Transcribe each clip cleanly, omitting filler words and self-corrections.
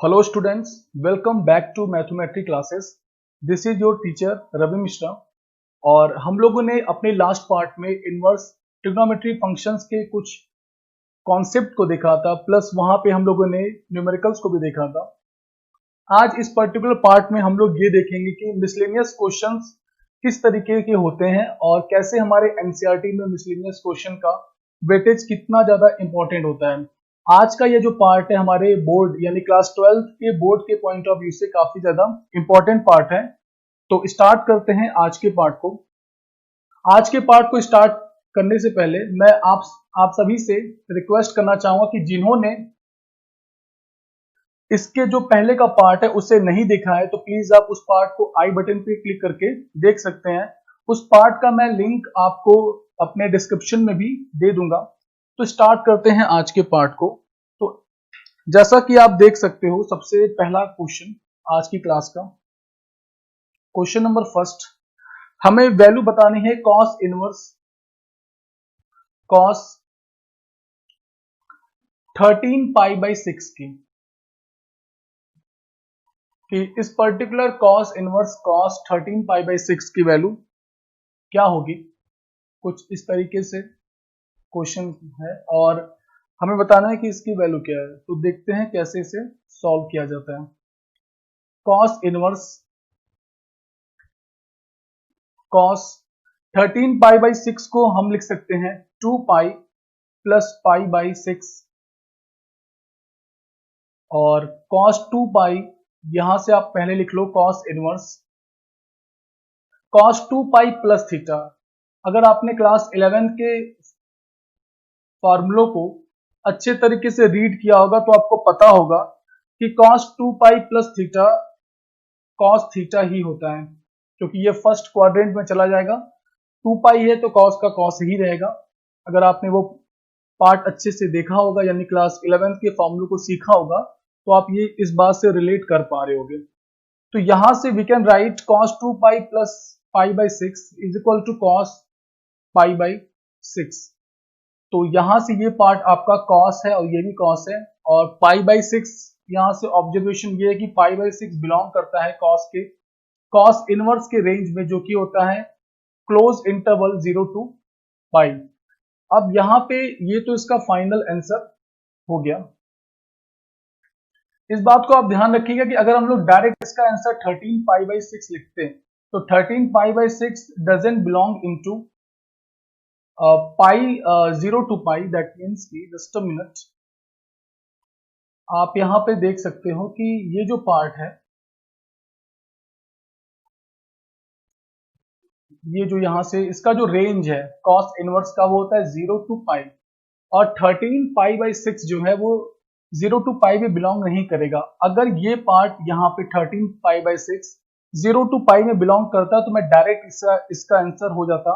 Hello students, welcome back to mathematics classes. This is your teacher Ravi Mishra. और हम लोगों ने अपने लास्ट पार्ट में इनवर्स ट्रिग्नोमेट्री फंक्शंस के कुछ कॉन्सेप्ट को देखा था, प्लस वहां पे हम लोगों ने न्यूमेरिकल्स को भी देखा था। आज इस पर्टिकुलर पार्ट में हम लोग ये देखेंगे कि मिसलेनियस क्वेश्चंस किस तरीके के होते हैं और कैसे हमारे एनसीईआरटी में मिसलेनियस क्वेश्चन का वेटेज कितना ज्यादा इंपॉर्टेंट होता है। आज का ये जो पार्ट है हमारे बोर्ड यानी क्लास 12 के बोर्ड के पॉइंट ऑफ व्यू से काफी ज्यादा इंपॉर्टेंट पार्ट है। तो स्टार्ट करते हैं आज के पार्ट को। आज के पार्ट को स्टार्ट करने से पहले मैं आप सभी से रिक्वेस्ट करना चाहूंगा कि जिन्होंने इसके जो पहले का पार्ट है उसे नहीं देखा है तो प्लीज आप उस पार्ट को आई बटन पे क्लिक करके देख सकते हैं। उस पार्ट का मैं लिंक आपको अपने डिस्क्रिप्शन में भी दे दूंगा। तो स्टार्ट करते हैं आज के पार्ट को। तो जैसा कि आप देख सकते हो, सबसे पहला क्वेश्चन आज की क्लास का क्वेश्चन नंबर फर्स्ट, हमें वैल्यू बतानी है cos inverse cos 13 pi by 6 की। कि इस particular cos inverse cos 13 pi by 6 की वैल्यू क्या होगी। कुछ इस तरीके से क्वेश्चन है और हमें बताना है कि इसकी वैल्यू क्या है। तो देखते हैं कैसे इसे सॉल्व किया जाता है। Cos inverse cos 13 pi by 6 को हम लिख सकते हैं 2 पाई प्लस पाई बाई 6 और कॉस 2 पाई यहां से आप पहले लिख लो cos inverse cos 2 pi plus theta. अगर आपने क्लास 11 के फॉर्मूलों को अच्छे तरीके से रीड किया होगा तो आपको पता होगा कि cos 2 pi plus theta cos theta ही होता है, क्योंकि ये फर्स्ट क्वाड्रेंट में चला जाएगा। 2 पाई है तो cos का cos ही रहेगा। अगर आपने वो पार्ट अच्छे से देखा होगा यानी क्लास 11 के फॉर्मूलों को सीखा होगा तो आप ये इस बात से रिलेट कर पा रहे होगे। तो यहां से we can write cos 2 pi plus pi by 6 is equal to cos pi by 6। तो यहां से ये पार्ट आपका cos है और ये भी cos है और पाई बाई 6 यहां से ऑब्जर्वेशन ये है कि पाई बाई 6 बिलोंग करता है cos इनवर्स के रेंज में, जो कि होता है क्लोज इंटरवल 0 टू पाई। अब यहां पे ये तो इसका फाइनल आंसर हो गया। इस बात को आप ध्यान रखिएगा कि अगर हम लोग डायरेक्ट इसका आंसर 13 पाई बाई 6 लिखते हैं तो 13 pi by 6 doesn't belong into pi 0 to pi. That means की जस्ट अ मिनट, आप यहां पे देख सकते हो कि ये जो पार्ट है, ये जो यहां से इसका जो रेंज है कॉस इनवर्स का वो होता है 0 टू पाई और 13 पाई बाई 6 जो है वो 0 टू पाई में बिलोंग नहीं करेगा। अगर ये पार्ट यहाँ पे 13 पाई बाई 6 0 टू पाई में बिलोंग करता तो मैं डायरेक्ट इसका आंसर हो जाता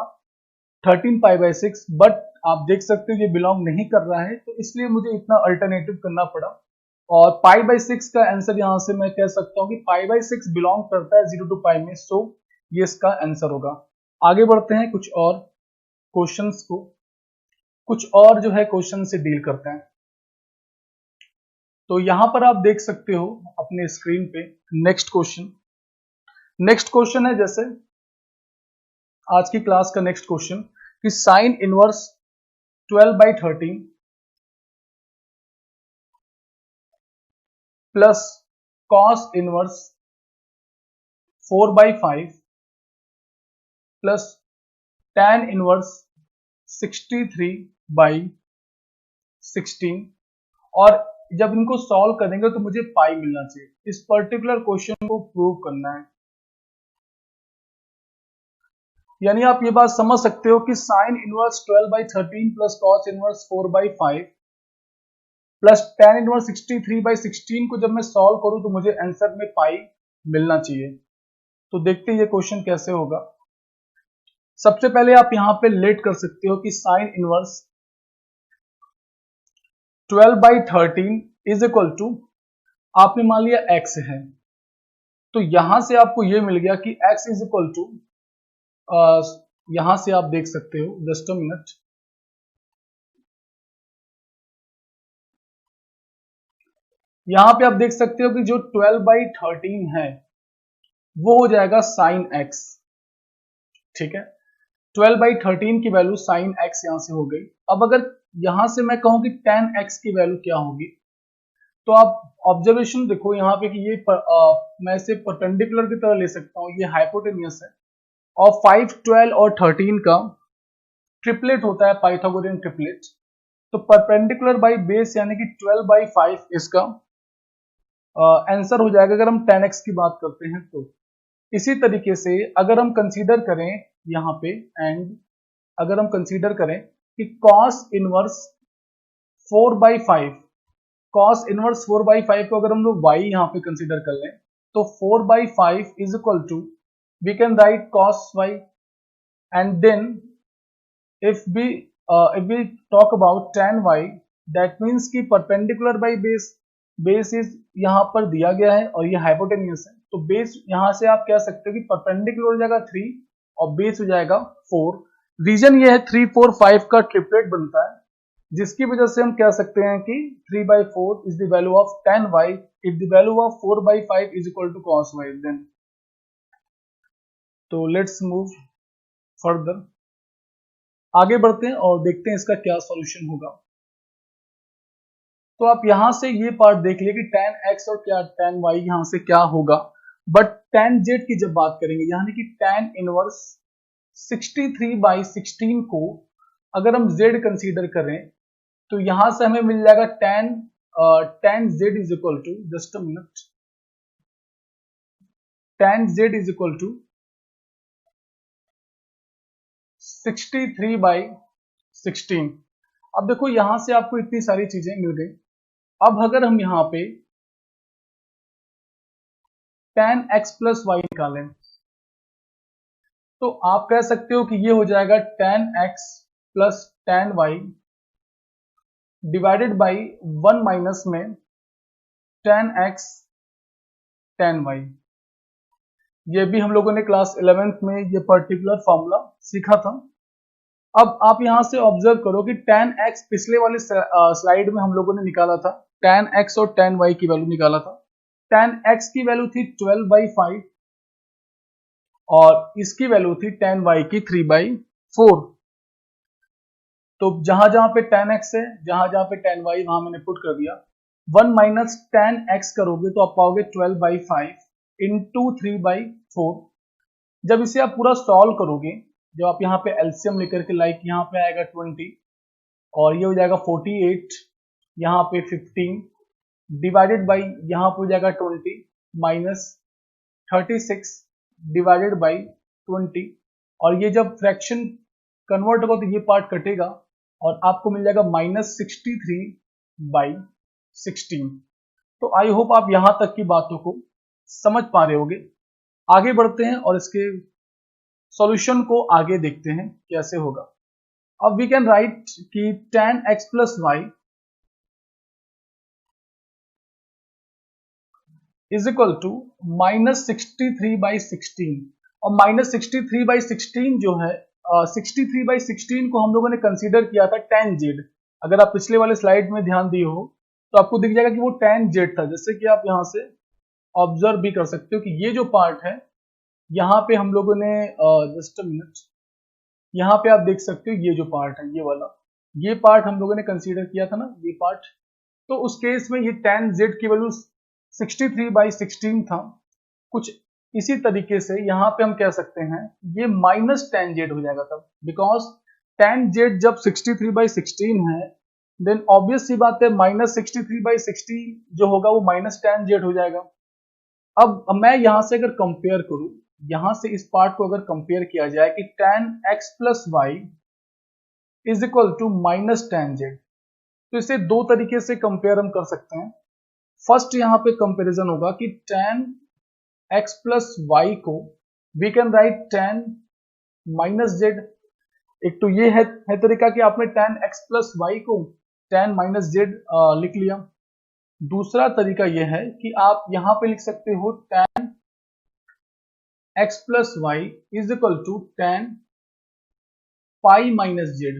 13 पाई बाई 6, बट आप देख सकते हो ये बिलोंग नहीं कर रहा है तो इसलिए मुझे इतना अल्टरनेटिव करना पड़ा। और पाई बाई 6 का आंसर यहां से मैं कह सकता हूं कि पाई बाई 6 बिलोंग करता है 0 टू पाई में, सो ये इसका आंसर होगा। आगे बढ़ते हैं कुछ और क्वेश्चंस को, कुछ और जो है क्वेश्चन से डील करते हैं। तो यहां पर आप देख सकते हो अपने स्क्रीन पे नेक्स्ट क्वेश्चन है जैसे आज की क्लास का नेक्स्ट क्वेश्चन कि sine inverse 12 by 13 plus cos inverse 4 by 5 plus tan inverse 63 by 16 और जब इनको सॉल्व करेंगे तो मुझे पाई मिलना चाहिए। इस पर्टिकुलर क्वेश्चन को प्रूव करना है, यानी आप ये बात समझ सकते हो कि sine inverse 12 by 13 plus cos inverse 4 by 5 plus tan inverse 63 by 16 को जब मैं सॉल्व करूं तो मुझे आंसर में पाई मिलना चाहिए। तो देखते हैं ये क्वेश्चन कैसे होगा। सबसे पहले आप यहां पे लेट कर सकते हो कि sine inverse 12 by 13 is equal to, आपने मान लिया x है तो यहां से आपको ये मिल गया कि x इज इक्वल टू, यहां से आप देख सकते हो जस्ट अ मिनट, यहां पे आप देख सकते हो कि जो 12/13 है वो हो जाएगा साइन एक्स। ठीक है, 12/13 की वैल्यू साइन एक्स यहां से हो गई। अब अगर यहां से मैं कहूं कि tan x की वैल्यू क्या होगी, तो आप ऑब्जर्वेशन देखो यहाँ पे कि मैं इसे परपेंडिकुलर की तरह ले सकता हूँ, ये हाइपोटेनियस है और 5, 12 और 13 का ट्रिपलेट होता है, पाइथागोरियन ट्रिपलेट। तो परपेंडिकुलर बाई बेस यानी कि 12/5 इसका आंसर हो जाएगा अगर हम tan x की बात करते हैं तो। इसी तरीके से अगर हम कंसीडर करें यहाँ पे एंड अगर हम कंसीडर करें कि cos इनवर्स 4/5, cos इनवर्स 4/5 को अगर हम लोग y यहाँ पे कंसीडर कर लें तो 4/5 is equal to we can write cos y and then if we talk about tan y that means कि perpendicular by base is यहाँ पर दिया गया है और ये हाइपोटेनियस है, तो बेस यहाँ से आप कह सकते हो कि परपेंडिकुलर हो जाएगा 3 और बेस हो जाएगा 4। रीजन ये है 3, 4, 5 का ट्रिपलेट बनता है, जिसकी वजह से हम कह सकते हैं कि 3/4 is the value of tan y if the value of 4/5 is equal to cos y then। तो लेट्स मूव फर्दर, आगे बढ़ते हैं और देखते हैं इसका क्या सॉल्यूशन होगा। तो आप यहां से ये पार्ट देख लिए कि tan x और क्या tan y यहां से क्या होगा, बट tan z की जब बात करेंगे यानी कि tan इनवर्स 63/16 को अगर हम z कंसीडर करें तो यहां से हमें मिल जाएगा tan z is equal to, just a minute, tan z is equal to 63/16। अब देखो यहां से आपको इतनी सारी चीजें मिल गई। अब अगर हम यहां पे tan x प्लस वाई निकालें तो आप कह सकते हो कि ये हो जाएगा tan x plus tan y divided by 1 minus में tan x tan y। ये भी हम लोगों ने क्लास 11th में ये पर्टिकुलर फॉर्मूला सीखा था। अब आप यहां से ऑब्जर्व करो कि tan x पिछले वाले स्लाइड में हम लोगों ने निकाला था, tan x और tan y की वैल्यू निकाला था। tan x की वैल्यू थी 12/5 और इसकी वैल्यू थी tan y की 3/4। तो जहां जहां पे tan x है, जहां जहां पे tan y वहां मैंने पुट कर दिया। 1 माइनस tan x करोगे तो आप पाओगे 12/5 इंटू 3/4। जब इसे आप पूरा सॉल्व करोगे, जब आप यहाँ पे एलसीएम लेकर के लाइक यहाँ पे आएगा 20 और ये हो जाएगा 48, यहाँ पे 15 डिवाइडेड बाई यहाँ पे हो जाएगा 20 माइनस 36 डिवाइडेड बाई 20, और ये जब फ्रैक्शन कन्वर्ट होगा तो ये पार्ट कटेगा और आपको मिल जाएगा -63/16। तो आई होप आप यहां तक की बातों को समझ पा रहे होगे। आगे बढ़ते हैं और इसके सॉल्यूशन को आगे देखते हैं कैसे होगा। अब वी कैन राइट कि tan x plus y is equal to -63/16, और -63/16 जो है 63/16 को हम लोगों ने कंसीडर किया था tan z। अगर आप पिछले वाले स्लाइड में ध्यान दिए हो तो आपको दिख जाएगा कि वो tan z था, जैसे कि आप यहां से ऑब्जर्व भी कर सकते हो कि ये जो पार्ट है यहाँ पे हम लोगों ने जस्ट अ मिनट, यहाँ पे आप देख सकते हो ये जो पार्ट है ये वाला, ये पार्ट हम लोगों ने कंसीडर किया था ना, ये पार्ट। तो उस केस में ये tan z की वैल्यू 63/16 था। कुछ इसी तरीके से यहाँ पे हम कह सकते हैं ये माइनस tan z हो जाएगा तब, बिकॉज tan z जब 63/16 है देन ऑब्वियस सी बात है -63/60 जो होगा वो माइनस tan z हो जाएगा। अब मैं यहां से अगर कंपेयर करूं, यहां से इस पार्ट को अगर कंपेयर किया जाए कि tan x plus y is equal to minus tan z, तो इसे दो तरीके से कंपेयर हम कर सकते हैं। फर्स्ट यहां पे कंपैरिजन होगा कि tan x प्लस वाई को we can write tan minus z। एक तो ये है तरीका कि आपने tan x प्लस वाई को tan माइनस z लिख लिया। दूसरा तरीका यह है कि आप यहां पे लिख सकते हो tan x plus y is equal to tan pi minus z।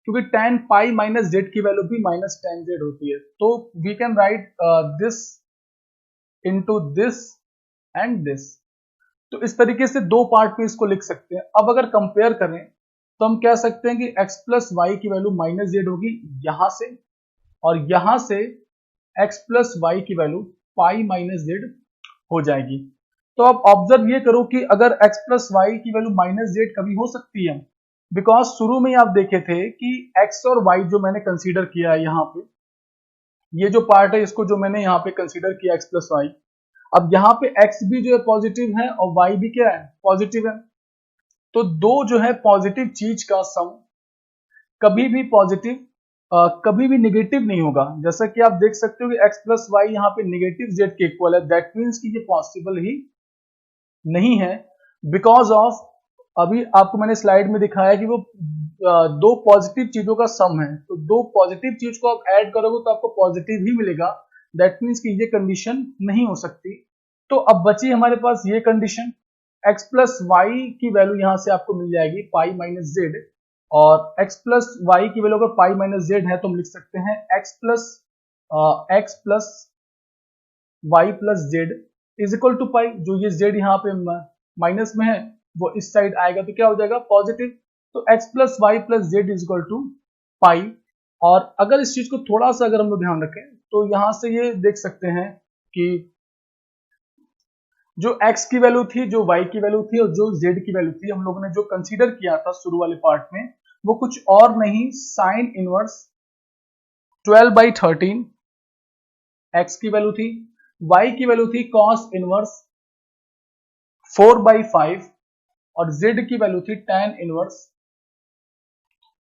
क्योंकि tan पाई माइनस जेड की वैल्यू भी माइनस tan जेड होती है। तो we can write this into this and this. तो इस तरीके से दो पार्ट में इसको लिख सकते हैं। अब अगर कंपेयर करें तो हम कह सकते हैं कि x प्लस वाई की वैल्यू माइनस जेड होगी यहां से, और यहां से x प्लस वाई की वैल्यू पाई माइनस जेड हो जाएगी। तो अब ऑब्जर्व ये करो कि अगर x प्लस वाई की वैल्यू माइनस जेड कभी हो सकती है, बिकॉज शुरू में आप देखे थे कि x और y जो मैंने कंसीडर किया है यहाँ पे, ये जो पार्ट है इसको जो मैंने यहाँ पे कंसीडर किया x प्लस वाई, अब यहाँ पे x भी जो है पॉजिटिव है और y भी क्या है पॉजिटिव है। तो दो जो है पॉजिटिव चीज का सम कभी भी पॉजिटिव कभी भी निगेटिव नहीं होगा। जैसा कि आप देख सकते हो कि x प्लस वाई यहाँ पे निगेटिव जेड के इक्वल है, दैट मीन्स कि ये पॉसिबल ही नहीं है, बिकॉज ऑफ अभी आपको मैंने स्लाइड में दिखाया कि वो दो पॉजिटिव चीजों का सम है। तो दो पॉजिटिव चीज को आप ऐड करोगे तो आपको पॉजिटिव ही मिलेगा, दैट मीन्स कि ये कंडीशन नहीं हो सकती। तो अब बची हमारे पास ये कंडीशन, x प्लस वाई की वैल्यू यहां से आपको मिल जाएगी पाई माइनस जेड, और x प्लस वाई की वैल्यू अगर पाई माइनस जेड है तो हम लिख सकते हैं x plus y plus z is equal to pi. जो ये z यहाँ पे माइनस में है वो इस साइड आएगा तो क्या हो जाएगा पॉजिटिव। तो x plus y plus z is equal to pi. और अगर इस चीज को थोड़ा सा अगर हम लोग ध्यान रखें तो यहां से ये देख सकते हैं कि जो x की वैल्यू थी, जो y की वैल्यू थी और जो z की वैल्यू थी, हम लोगों ने जो कंसीडर किया था शुरू वाले पार्ट में, वो कुछ और नहीं साइन इनवर्स 12/13 x की वैल्यू थी, y की वैल्यू थी cos इनवर्स 4/5 और z की वैल्यू थी tan इनवर्स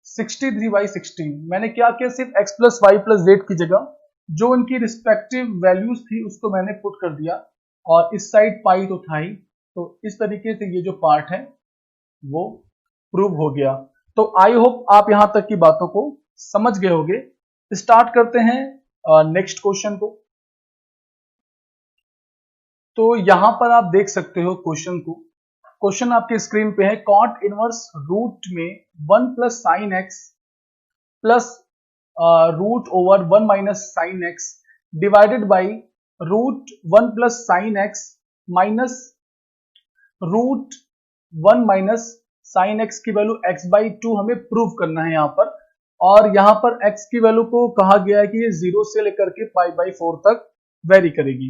63/16। मैंने क्या किया, सिर्फ x plus y plus z की जगह जो उनकी रिस्पेक्टिव वैल्यूज थी उसको मैंने पुट कर दिया, और इस साइड पाई तो था ही। तो इस तरीके से ये जो पार्ट है वो प्रूव हो गया। तो आई होप आप यहां तक की बातों को समझ गए होंगे। स्टार्ट करते हैं नेक्स्ट क्वेश्चन को। तो यहां पर आप देख सकते हो क्वेश्चन को, क्वेश्चन आपके स्क्रीन पे है, कॉट इनवर्स रूट में 1 plus sine x plus root over 1 minus sine x divided by root 1 plus sine x minus root 1 minus sine x की वैल्यू x/2 हमें प्रूव करना है यहाँ पर। और यहाँ पर x की वैल्यू को कहा गया है कि ये 0 से लेकर के π/4 तक वेरी करेगी।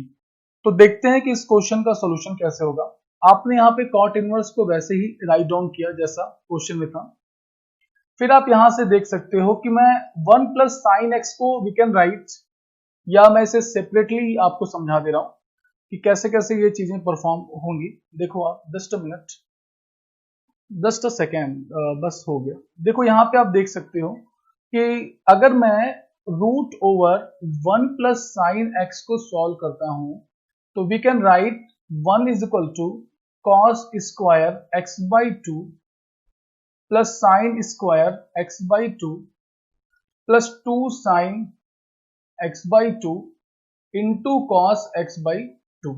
तो देखते हैं कि इस क्वेश्चन का सॉल्यूशन कैसे होगा। आपने यहाँ पे कॉट इनवर्स को वैसे ही राइट डाउन किया जैसा क्वेश्चन में था। फिर आप यहां से देख सकते हो कि मैं 1 प्लस साइन एक्स को वी कैन राइट, या मैं इसे सेपरेटली आपको समझा दे रहा हूं कि कैसे कैसे ये चीजें परफॉर्म होंगी। देखो आप just a minute, just a second, बस हो गया। देखो यहाँ पे आप देख सकते हो कि अगर मैं root over 1 plus sine x को सॉल्व करता हूं तो we can write 1 is equal to cos square x/2 plus sine square x/2 plus 2 sine x/2 into cos x/2।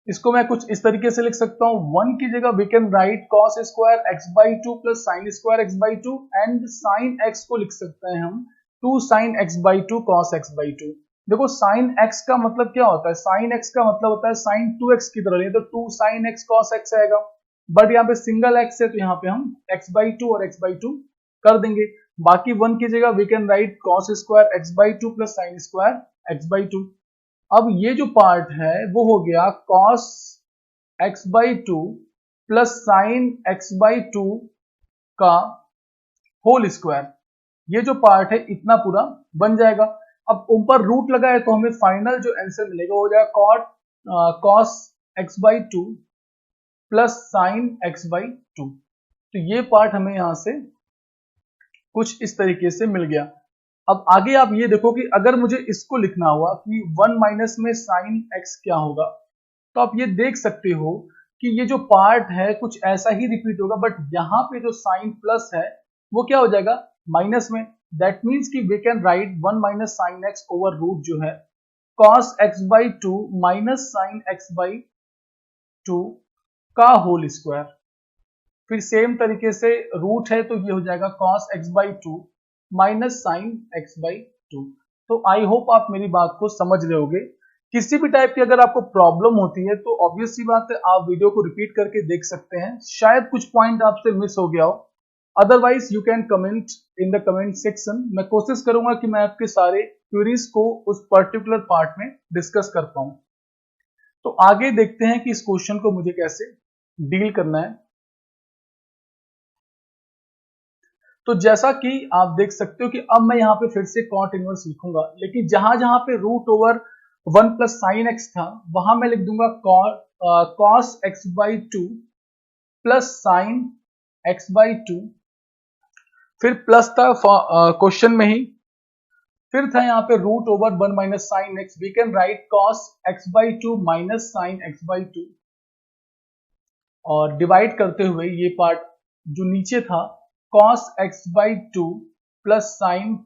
इसको मैं कुछ इस तरीके से लिख सकता हूं, 1 की जगह we can write cos square x/2 plus sine square x/2 and sine x को लिख सकते हैं हम 2 साइन x/2 कॉस x/2। देखो साइन x का मतलब क्या होता है, साइन x का मतलब होता है साइन 2x की तरह, तो 2 साइन x कॉस x आएगा। बट यहाँ पे सिंगल x है तो यहाँ पे हम x/2 और x/2 कर देंगे। बाकी 1 की जगह we can write cos square x/2 plus sine square x/2। अब ये जो पार्ट है वो हो गया cos x/2 plus sign x/2 का होल स्क्वायर। ये जो पार्ट है इतना पूरा बन जाएगा। अब ऊपर रूट लगा है तो हमें फाइनल जो आंसर मिलेगा वो हो जाएगा cos x/2 plus sign x/2। तो ये पार्ट हमें यहां से कुछ इस तरीके से मिल गया। अब आगे आप ये देखो कि अगर मुझे इसको लिखना हुआ कि 1 माइनस में साइन x क्या होगा, तो आप ये देख सकते हो कि ये जो पार्ट है कुछ ऐसा ही रिपीट होगा, बट यहाँ पे जो साइन प्लस है वो क्या हो जाएगा माइनस में। दैट मीन्स कि we can write 1 minus sine x over root जो है cos x/2 minus sign x/2 का होल स्क्वायर। फिर सेम तरीके से रूट है तो ये हो जाएगा cos x by two minus sine x by two. तो आई होप आप मेरी बात को समझ रहे होगे। किसी भी टाइप की अगर आपको प्रॉब्लम होती है तो ऑब्वियस सी बात है आप वीडियो को रिपीट करके देख सकते हैं, शायद कुछ पॉइंट आपसे मिस हो गया हो। Otherwise you can comment in the comment section. मैं कोशिश करूंगा कि मैं आपके सारे क्वेरीज को उस पर्टिकुलर पार्ट में डिस्कस कर पाऊं। तो आगे देखते हैं कि इस क्वेश्चन को मुझे कैसे डील करना है। तो जैसा कि आप देख सकते हो कि अब मैं यहां पे फिर से कॉट इनवर्स लिखूंगा, लेकिन जहां जहां पे root over 1 plus sine x था वहां मैं लिख दूंगा cos x by two plus sine x by two. फिर प्लस था क्वेश्चन में ही, फिर था यहाँ पे root over 1 minus sine x, we can write cos x by two minus sine x by two. और डिवाइड करते हुए ये पार्ट जो नीचे था cos x by two plus sine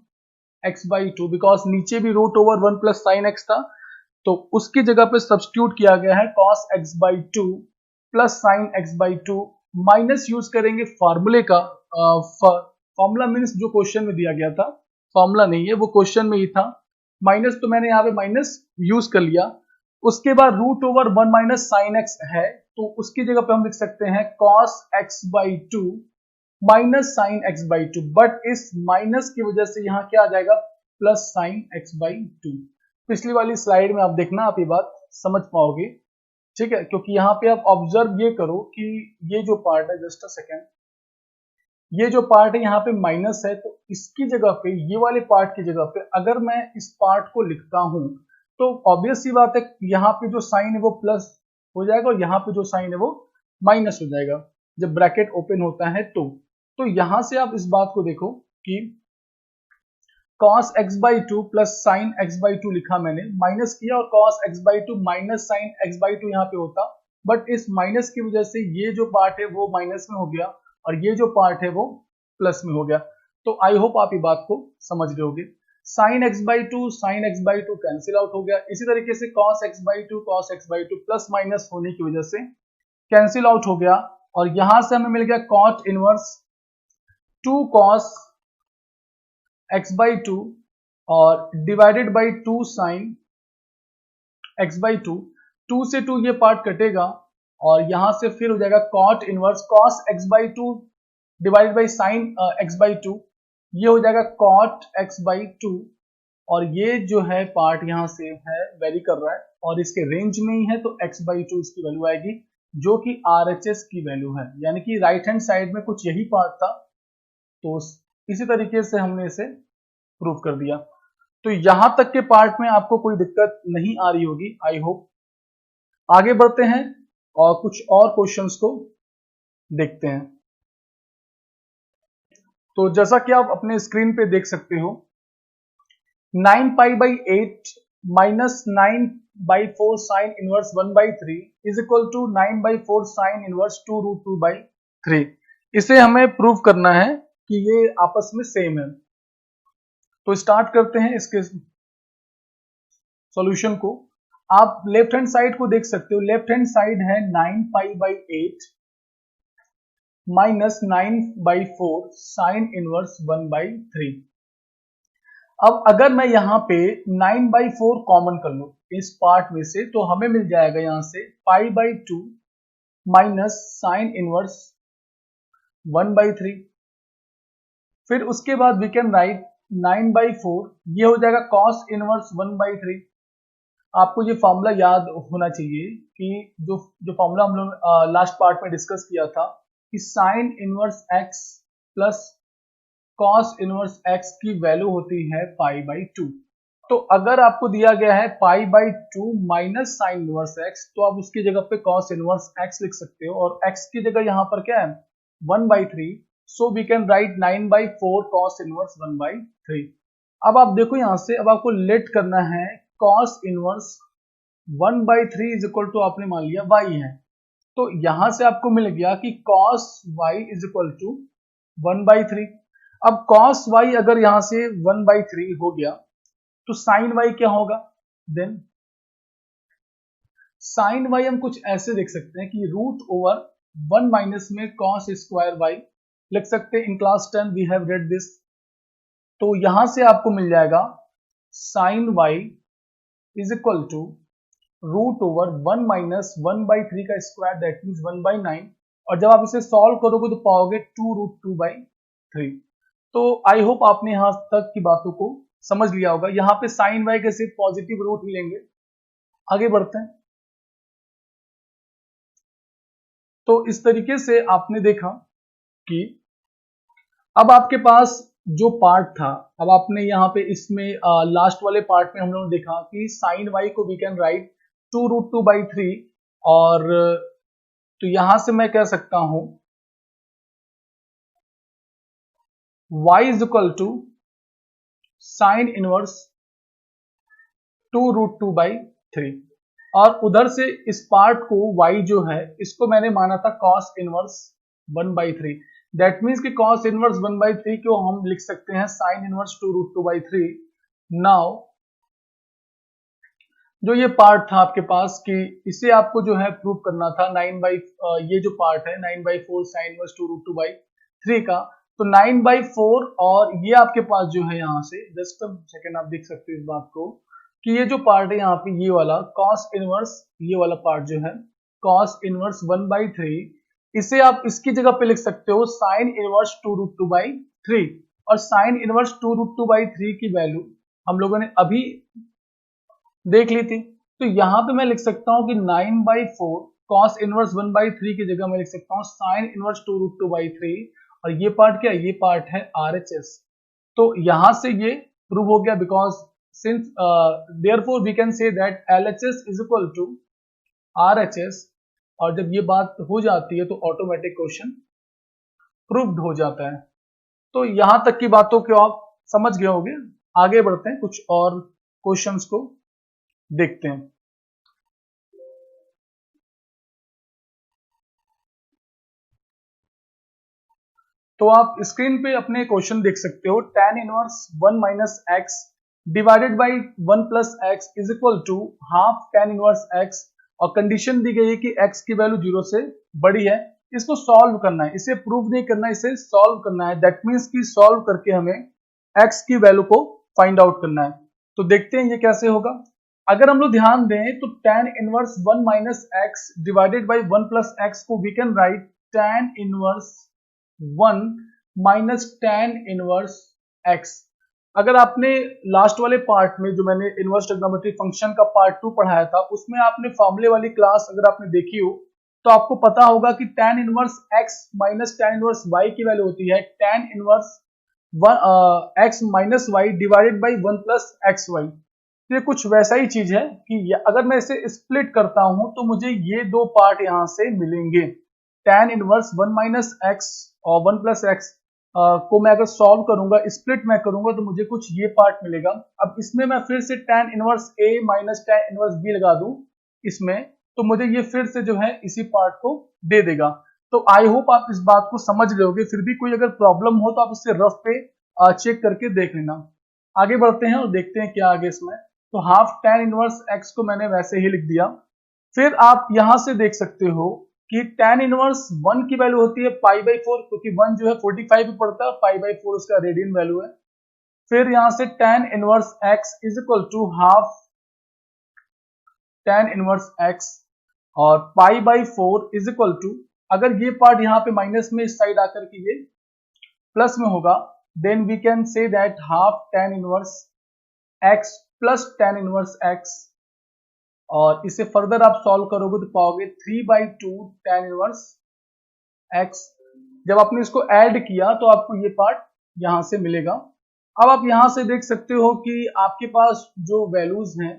x by to, because नीचे भी root over 1 plus sine x था तो उसकी जगह पे सब्स्टिट्यूट किया गया है cos x by two plus sine x by two. Minus use करेंगे फार्मूले का, फॉर्मूला मीन्स जो क्वेश्चन में दिया गया था, फॉर्मूला नहीं है वो क्वेश्चन में ही था। माइनस तो मैंने यहाँ पे माइनस यूज कर लिया। उसके बाद root over 1 minus sine x है तो उसकी जगह पे हम लिख सकते हैं cos x by two minus sine x by to, but इस माइनस की वजह से यहाँ क्या आ जाएगा plus sine x by to. पिछली वाली स्लाइड में आप देखना, आप ये बात समझ पाओगे, ठीक है। क्योंकि यहाँ पे आप ऑब्जर्व ये करो कि ये जो पार्ट है, जस्ट अ सेकेंड, ये जो पार्ट है यहाँ पे माइनस है तो इसकी जगह पे, ये वाले पार्ट की जगह पे अगर मैं इस पार्ट को लिखता हूं तो ऑब्वियस सी बात है यहाँ पे जो साइन है वो प्लस हो जाएगा और यहाँ पे जो साइन है वो माइनस हो जाएगा जब ब्रैकेट ओपन होता है। तो यहां से आप इस बात को देखो कि cos x by two plus sine x by two लिखा मैंने, माइनस किया और cos x by two minus sine x by two यहाँ पे होता, बट इस माइनस की वजह से ये जो पार्ट है वो माइनस में हो गया और ये जो पार्ट है वो प्लस में हो गया। तो आई होप आप ये बात को समझ रहे होगे। Sine x by two sine x by two cancel out हो गया। इसी तरीके से cos x by two plus minus होने की वजह से कैंसिल आउट हो गया और यहां से हमें मिल गया cot inverse 2 cos x by two और divided by 2 sine x by two. 2 से 2 ये पार्ट कटेगा और यहां से फिर हो जाएगा cot inverse cos x by two divided by sine x by to, ये हो जाएगा cot x बाई टू। और ये जो है पार्ट यहां से है वेरी कर रहा है और इसके रेंज में ही है तो x बाई टू इसकी वैल्यू आएगी जो कि RHS की वैल्यू है, यानी कि राइट हैंड साइड में कुछ यही पार्ट था। तो इसी तरीके से हमने इसे प्रूव कर दिया। तो यहां तक के पार्ट में आपको कोई दिक्कत नहीं आ रही होगी, आई होप। आगे बढ़ते हैं और कुछ और क्वेश्चंस को देखते हैं। तो जैसा कि आप अपने स्क्रीन पे देख सकते हो 9 pi by 8 minus 9 by 4 sine inverse 1 by 3 is equal to 9 by 4 sine inverse 2 root 2 by 3। इसे हमें प्रूव करना है कि ये आपस में सेम है। तो स्टार्ट करते हैं इसके सॉल्यूशन को। आप लेफ्ट हैंड साइड को देख सकते हो, लेफ्ट हैंड साइड है 9 pi by 8 minus 9 by 4 sine inverse 1 by 3। अब अगर मैं यहां पे 9 बाई 4 कॉमन कर लूं इस पार्ट में से तो हमें मिल जाएगा यहां से pi by 2 minus sign inverse 1 by 3। फिर उसके बाद वी कैन राइट 9 बाई 4, ये हो जाएगा cos इनवर्स 1 बाई 3। आपको ये फॉर्मूला याद होना चाहिए कि जो फॉर्मूला हम लोग लास्ट पार्ट में डिस्कस किया था कि sine inverse x plus cos inverse x की वैल्यू होती है पाई बाई 2। तो अगर आपको दिया गया है pi by 2 minus sine inverse x तो आप उसकी जगह पे cos इनवर्स x लिख सकते हो और x की जगह यहां पर क्या है 1 by 3। So we can write 9 by 4 cos inverse 1 by 3। अब आप देखो यहां से, अब आपको लेट करना है cos inverse 1 by 3 is equal to आपने मान लिया y है, तो यहां से आपको मिल गया कि cos y is equal to 1 by 3। अब cos y अगर यहां से 1 बाई 3 हो गया तो sin y क्या होगा, देन sin y हम कुछ ऐसे देख सकते हैं कि रूट ओवर 1 माइनस में कॉस स्क्वायर वाई लिख सकते हैं। In class 10 we have read this. तो यहां से आपको मिल जाएगा sine y is equal to root over 1 minus 1/3 का स्क्वायर दैट मीन्स 1/9, और जब आप इसे सॉल्व करोगे तो पाओगे 2√2/3। तो आई होप आपने यहां तक की बातों को समझ लिया होगा। यहां पे साइन वाई के सिर्फ पॉजिटिव रूट ही लेंगे। आगे बढ़ते हैं। तो इस तरीके से आपने देखा कि अब आपके पास जो पार्ट था, अब आपने यहाँ पे इसमें लास्ट वाले पार्ट में हम लोगों ने देखा कि साइन वाई को वी कैन राइट 2√2/3, और तो यहां से मैं कह सकता हूं y is equal to sine inverse 2√2/3, और उधर से इस पार्ट को y जो है इसको मैंने माना था cos इनवर्स 1/3। दैट मीन्स कि cos इनवर्स 1/3 को हम लिख सकते हैं साइन इनवर्स 2√2/3। नाउ जो ये पार्ट था आपके पास कि इसे आपको जो है प्रूव करना था ये जो पार्ट है 9/4 साइन इनवर्स 2√2/3 का, तो 9/4 और ये आपके पास जो है यहाँ से जस्ट सेकेंड आप देख सकते हो इस बात को कि ये जो पार्ट है यहाँ पे ये वाला cos इनवर्स, ये वाला पार्ट जो है cos इनवर्स 1/3, इसे आप इसकी जगह पे लिख सकते हो साइन इनवर्स 2√2/3, और साइन इनवर्स 2√2/3 की वैल्यू हम लोगों ने अभी देख ली थी। तो यहां पे मैं लिख सकता हूं कि 9/4 cos इनवर्स 1/3 की जगह मैं लिख सकता हूं साइन इनवर्स 2√2/3, और ये पार्ट क्या है, ये पार्ट है RHS। तो यहां से ये प्रूव हो गया because since therefore we can say that LHS is equal to RHS, और जब ये बात हो जाती है तो ऑटोमेटिक क्वेश्चन प्रूव्ड हो जाता है। तो यहां तक की बातों को आप समझ गए होंगे। आगे बढ़ते हैं, कुछ और क्वेश्चंस को देखते हैं। तो आप स्क्रीन पे अपने क्वेश्चन देख सकते हो। tan inverse 1 minus x divided by 1 plus x is equal to half tan inverse x, और कंडीशन दी गई है कि x की वैल्यू 0 से बड़ी है। इसको सॉल्व करना है, इसे प्रूव नहीं करना है, इसे सॉल्व करना है। दैट मीन्स कि सॉल्व करके हमें x की वैल्यू को फाइंड आउट करना है। तो देखते हैं ये कैसे होगा। अगर हम लोग ध्यान दें तो tan inverse 1 minus x divided by 1 plus x को we can write tan inverse 1 minus tan inverse x। अगर आपने लास्ट वाले पार्ट में जो मैंने इनवर्स ट्रिग्नोमेट्री फंक्शन का पार्ट 2 पढ़ाया था उसमें आपने फॉर्मूले वाली क्लास अगर आपने देखी हो तो आपको पता होगा कि tan inverse x minus tan inverse y की वैल्यू होती है tan inverse x minus y divided by 1 plus x y. ये कुछ वैसा ही चीज है कि अगर मैं इसे स्प्लिट करता हूं तो मुझे ये दो पार्ट यहां से मिलेंगे। tan इनवर्स 1 माइनस एक्स और 1 प्लस एक्स को मैं अगर सॉल्व करूंगा, स्प्लिट मैं करूंगा तो मुझे कुछ ये पार्ट मिलेगा। अब इसमें मैं फिर से tan inverse a minus tan inverse b लगा दूं इसमें, तो मुझे ये फिर से जो है इसी पार्ट को दे देगा। तो आई होप आप इस बात को समझ लोगे। फिर भी कोई अगर प्रॉब्लम हो तो आप इससे रफ पे चेक करके देख लेना। आगे बढ़ते हैं और देखते हैं क्या आगे इसमें। तो हाफ tan इनवर्स x को मैंने वैसे ही लिख दिया। फिर आप यहां से देख सकते हो कि tan इनवर्स 1 की वैल्यू होती है π/4, क्योंकि 1 जो है 45 पे पड़ता है, π/4 उसका रेडियन वैल्यू है। फिर यहां से tan inverse x is equal to half tan inverse x, और π/4 इज इक्वल टू, अगर ये पार्ट यहाँ पे माइनस में इस साइड आकर के ये प्लस में होगा, then we can say that half tan inverse x plus tan inverse x, और इसे फर्दर आप सॉल्व करोगे तो पाओगे 3/2 tan इनवर्स x। जब आपने इसको ऐड किया तो आपको ये पार्ट यहां से मिलेगा। अब आप यहां से देख सकते हो कि आपके पास जो वैल्यूज हैं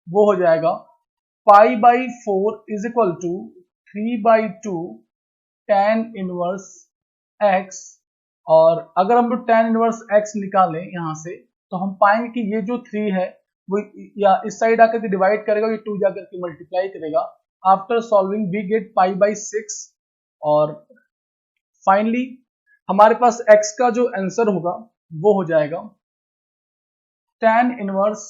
वो हो जाएगा π/4 is equal to 3/2 tan inverse x, और अगर हम लोग tan इनवर्स x निकालें यहां से तो हम पाएंगे कि ये जो 3 है वो या इस साइड आकर के डिवाइड करेगा, ये 2 जाकर के मल्टीप्लाई करेगा। आफ्टर सॉल्विंग वी गेट π/6, और फाइनली हमारे पास x का जो आंसर होगा वो हो जाएगा tan inverse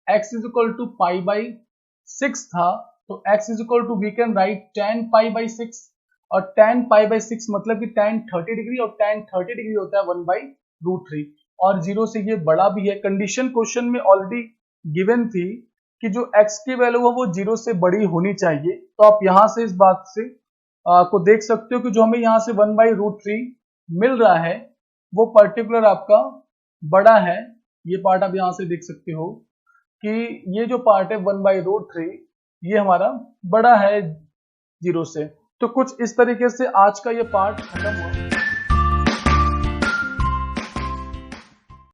x is equal to π/6 था, तो x is equal to we can write tan π/6, और tan π/6 मतलब कि tan 30 डिग्री, और tan 30 डिग्री होता है 1/√3, और 0 से ये बड़ा भी है। कंडीशन क्वेश्चन में ऑलरेडी गिवन थी कि जो x की वैल्यू है वो 0 से बड़ी होनी चाहिए। तो आप यहां से इस बात से को देख सकते हो कि जो हमें यहाँ से 1/√3 मिल रहा है वो पर्टिकुलर आपका बड़ा है। ये पार्ट आप यहां से देख सकते हो कि ये जो पार्ट है 1/√3 ये हमारा बड़ा है 0 से। तो कुछ इस तरीके से आज का ये पार्ट खत्म हुआ।